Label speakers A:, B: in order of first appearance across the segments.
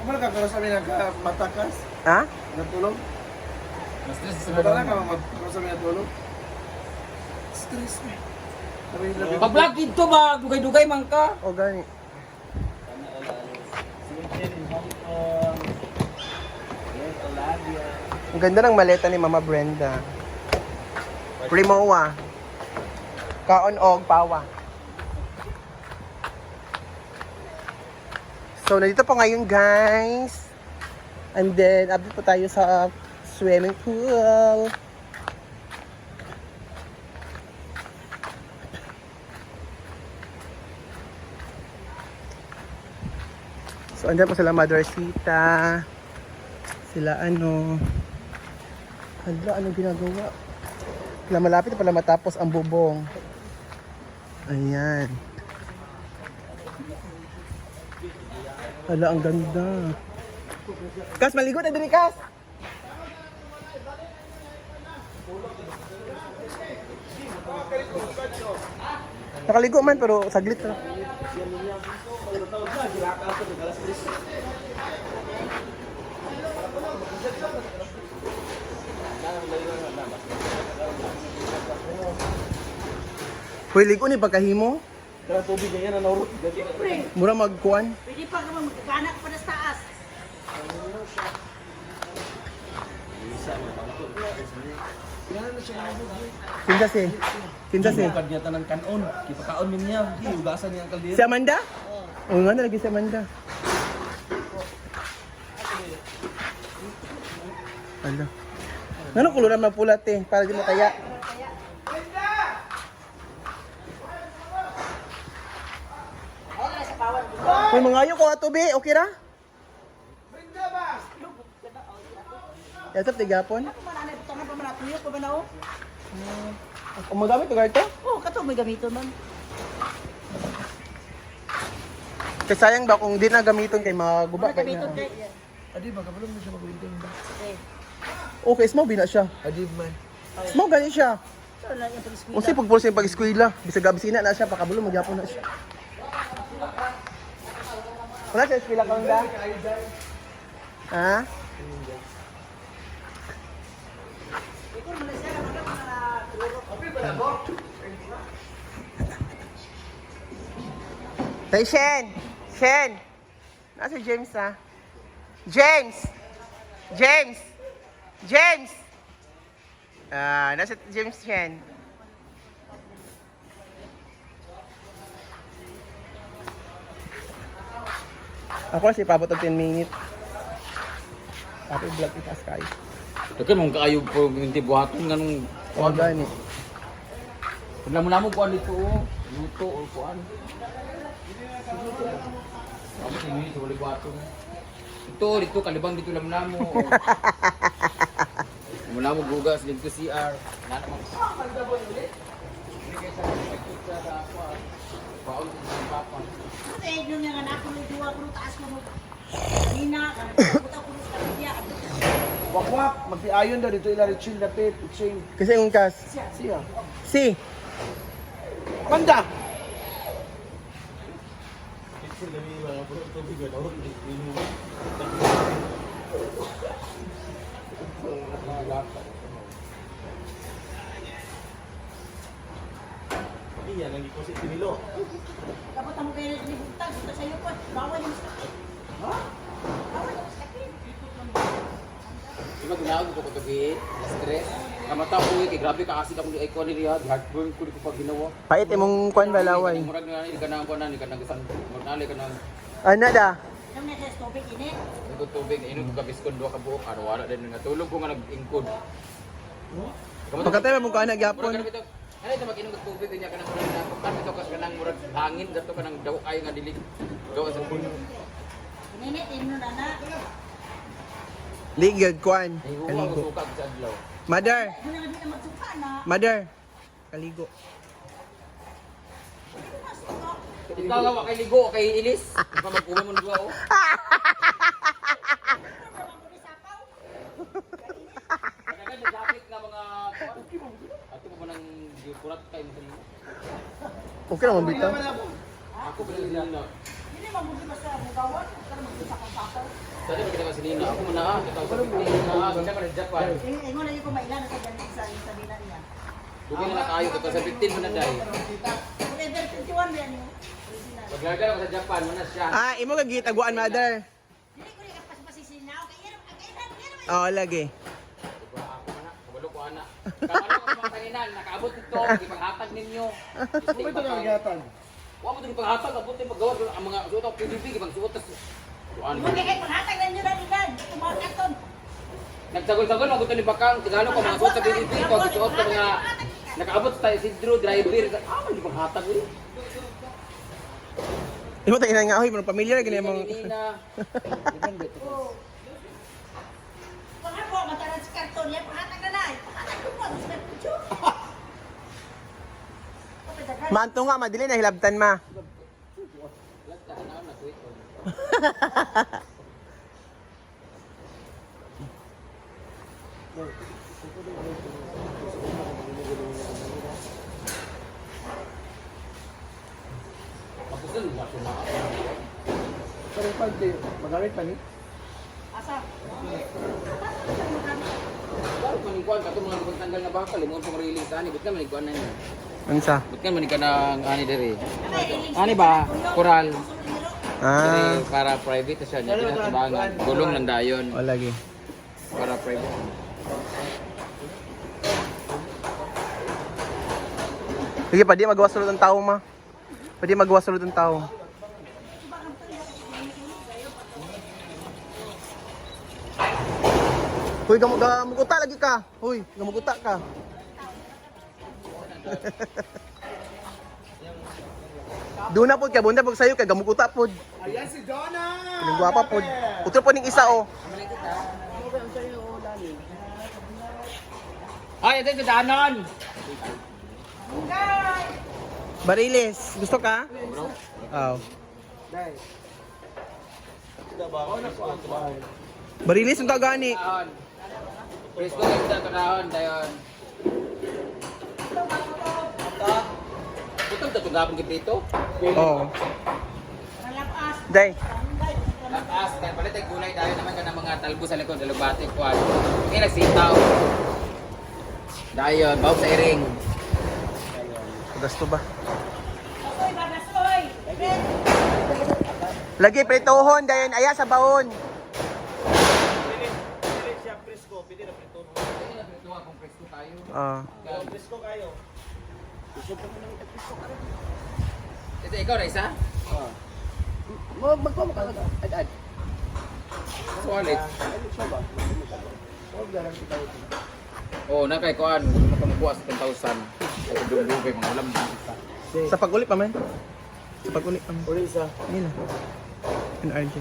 A: Kumala ka pero sa amin nagmatakas.
B: Ha?
A: Natulog.
C: Mas stress sa
A: Kumala
C: mga.
A: ka pero sa amin natulog. Stress me. Sabi labi.
C: Pag-vlog dito ba? Dugay-dugay man ka.
B: O gani. Ang ganda ng maleta ni Mama Brenda. Primoa. Kaon og pawa. So, nandito po ngayon, guys. And then, update po tayo sa swimming pool. So, andyan po sila Mother Sita. Sila ano. Hala, anong ginagawa? Sila malapit na pala matapos ang bubong. Ayan. Hala, ang ganda. Kas, maligo na din, Kas! Nakaligo man, pero saglit na. Hoy, ligo ni pagkahimo.
A: Kaya tubig ganyan na naurot.
B: Mura magkuan.
D: Pwede pa ka magkakanak pa na sa taas.
B: Kinsa si? Kinsa si?
C: Bukad niya tanang kanon. Kipakaon min niya. Hiugasan niya ang kaldero.
B: Si Amanda? Oo nga, nalagi si Amanda. Ano? Ano kuluran mapulat eh, para di mataya. May mga ayo ko ato be, okay ra? Yatap tigapon.
D: Ako man anay butangan pa man atuyo pa man ako.
B: Kung magamit ko garto?
D: Oh, kato may gamiton man.
B: Kasi sayang ba kung di na gamiton kay maguba
D: Wala
B: ba
D: gamiton
B: na.
D: kay.
A: Adi ba kabalo mo siya magwinting ba?
D: Okay.
B: Okay, small bina siya.
A: Adi man.
B: Small gani siya.
D: So na yung pag-squeeze.
B: Unsa pag sa pag-eskwela, bisag gabisina na siya pakabulo magyapon na siya. Wala sa eskwela ka ba? Ha?
D: Ikon man siya na mga
B: Hey, Shen! Shen! Nasa James, ha? James! James! James! Nasa James, Shen. Ako si pabot og 10 minutes. Tapos vlog itas kayo.
C: Ito mong kaayo po hindi buhaton ganung
B: O gani.
C: Wala mo namo kuan dito oh. Luto o kuan. Ako sini sa wali buhaton. Dito kalibang dito lang namo. Mula mo gugas dito CR. Nana mo. Paul sa papa.
D: eh yung nga anak ko ng duwa ko taas ko. Nina, buta ko sa kanya.
A: Wakwak, magpiayon daw dito ila chill na pit, chill.
B: Kasi yung kas.
A: Siya.
B: Si!
A: Panda. Iya lagi ko si Pinilo.
D: Dapat mo kayo ni butang sa sayo po. Bawal yung sakit.
A: Ha?
D: Bawal yung sakit.
C: Diba ginawag ko kagabi, stress. Kamata ko kay grabe ka acid ako ni icon ni heartburn ko ko pag ginawa.
B: Pait imong kwan balaway.
C: Murag nga ni kanang kuan ni kanang isang mornali kanang
B: Ano da?
D: Nang nasa tubig ini.
C: ito tubig inom ko kabiskon duha ka buok araw wala din natulog ko nga nag-ingkod.
B: Pagkatay mo ka nagyapon.
C: Ay ito mag-inom ng tubig niya kanang murag na kan ito kas kanang murag hangin gato kanang daw ay nga dili gawa sa puno.
D: Ninit ino na na.
B: Ligad kwan.
C: Ay huwa ko
B: Kaligo.
C: suka sa adlaw.
B: Mother!
D: Muna nga di na magsuka na.
B: Mother! Kaligo.
C: Ikaw nga wa kay ligo kay ilis. Pa magkuha mo duha oh. Kaya nagapit nga mga ato mo nang gipurat kay mo.
B: Okay naman bitaw.
C: Ako pinagdala na.
D: Hindi man bugi basta bugawan. Pero magsuka kang papa.
C: Dati ba kita gasolina? Ako muna ah. 2015 na ah. Kita ka ng Japan.
D: Ingon lagi ko mailan sa ganit sa bilan niya.
C: Dugin na tayo. 2015 mo na dahil.
D: Level 21 yan yun.
C: Paglagal ako sa Japan, manas siya.
B: Ah, imo kag gitaguan mother.
D: Dili ko rin pasisinaw. Kaya
B: Oo, lagi.
C: Ako na, kabalo ko ana. Kabalo ko sa mga kanginan, nakaabot nito, ipaghatag ninyo.
A: Kung ito na nagyatan.
C: Huwag mo ito ipaghatag, abot yung paggawa ang mga suot ang PDB, ibang suot tas. Ano?
D: Mo kay paghatag na niyo na ilan. Tumaw katon.
C: Nagsagol-sagol, abot ni Bakang, tigano ko mga suot sa PDB, pag suot sa mga nakaabot sa Isidro, driver. Ah, hindi paghatag eh.
B: Imo tayo nga hoy, mga pamilya gani mong.
D: Pag ako mataran sa karton yan, paghatag na na. Paghatag ko po sa karton.
B: Maanto nga madili na hilabtan ma.
A: Pero pag magamit pa ni.
D: Asa?
C: Bakit maningkuhan ka itong mga pagtanggal na bakal, limon pong release, ani, ba't ka maningkuhan na yun?
B: Unsa?
C: Ba't ka maningkuhan ng ani dere? Ani ba? Coral.
B: Ah,
C: Dere, para private na siya, niya pinatabangan. Gulong ng dayon,
B: o lagi.
C: para private.
B: Sige, pwede magawa sulod ng tao ma. Pwede magawa sulod ng tao. Hoy, gamuguta lagi ka. Hoy, gamuguta ka. Doon na po kay bunda pag sayo kay gamuguta pod.
A: Ayan si Donna!
B: Ang gwapa pod. Utro po ning isa oh.
C: Ay, ito yung daanan!
B: Bariles, gusto ka? Oh. Bariles unta gani.
C: Dahon. Presko kayo sa dahon, dayon. Putol na itong gapong kiprito?
B: Oh.
D: Malapas.
B: Day.
C: Lakas, kaya palit ay gulay dahil naman ka ng mga talbo sa likod, dalubate, kuwan. Ngayon nagsitaw. Dayon, bawag sa iring.
B: Gasto ba?
D: Asoy, bagasoy.
B: Lagi pritohon dayon aya sa baon.
C: Kung presko tayo.
B: Ah.
C: Ito, ikaw na isa?
A: Magpama ka lang. Ad-ad.
C: Solid.
A: Siya ba? Huwag lang kita ito.
C: Oo, nakay kuan, makamubuas 10,000. Ito dugay mga ulam.
B: Sa pag-uli pa man. Sa pag-uli pa man.
A: Uli isa.
B: Nila. And RJ.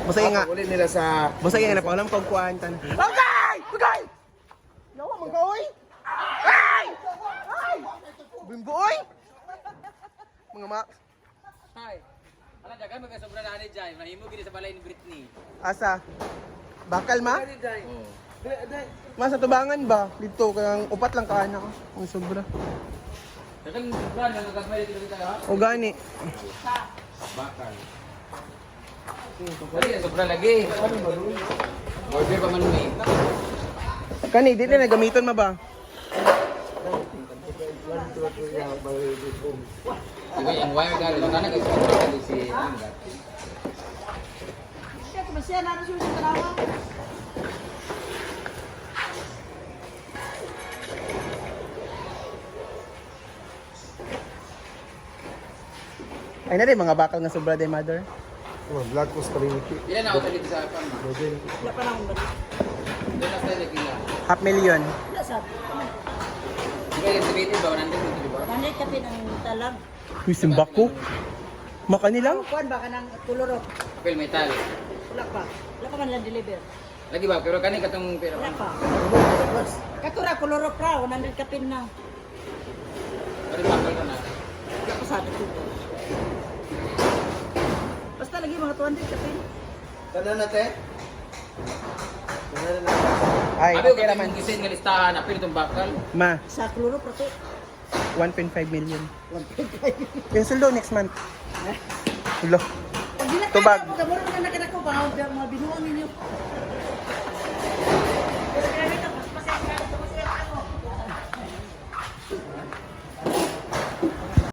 B: Basta nga.
A: Uli nila sa...
B: Basta nga na paulam kog kuan tan. Okay! Okay! Yawa man ka oy. Ay! Ay! Bimboy! Mga ma
C: Hi. Ala dagan magkasobra na ani Jai, mahimo gid sa balay ni Britney.
B: asa? Bakal ma?
C: Oo.
B: Masa tubangan ba? Dito kang upat lang ka na. Ang sobra.
C: Dagan brand nga nagkasmay dito kita ha.
B: O gani.
C: Bakal. Dali sobra lagi. Order pa man mi.
B: Kani di na gamiton ma ba?
C: Diba yung wire gari lang kana kay sobra kali si Anggat.
D: Siya ko ba siya naroon siya sa tanawa?
B: Ay na rin mga bakal nga sobra day mother.
A: Black Coast Community.
C: Ilan na ako dito sa farm?
D: Wala pa nang balik.
C: Doon na sa kila.
B: $500,000.
D: Wala sa.
C: Diba yung sabihin ba 100 dito ba?
D: Ganit ka pinang talag.
B: Uy, simbako. Makani lang.
D: Kuan ba ka ng kuluro?
C: Apel metal.
D: Wala pa. Wala pa man lang deliver.
C: Lagi ba pero kani katong pero.
D: Wala pa. Katura kuluro pra, 100 ka pin na.
C: Pero bakal ka na.
D: Wala pa sa atin. Basta lagi mga 200 ka pin.
A: Tanan na te?
B: Ay,
C: Abi
B: okay
C: ka
B: naman.
C: man gisin nga listahan apil itong bakal.
B: Ma,
D: Sa kuluro pra to.
B: 1.5 million. Yung suldo next month. Ulo.
D: Pag
B: Tubag.
D: Kamuro na nakanako ba mga binuang ninyo.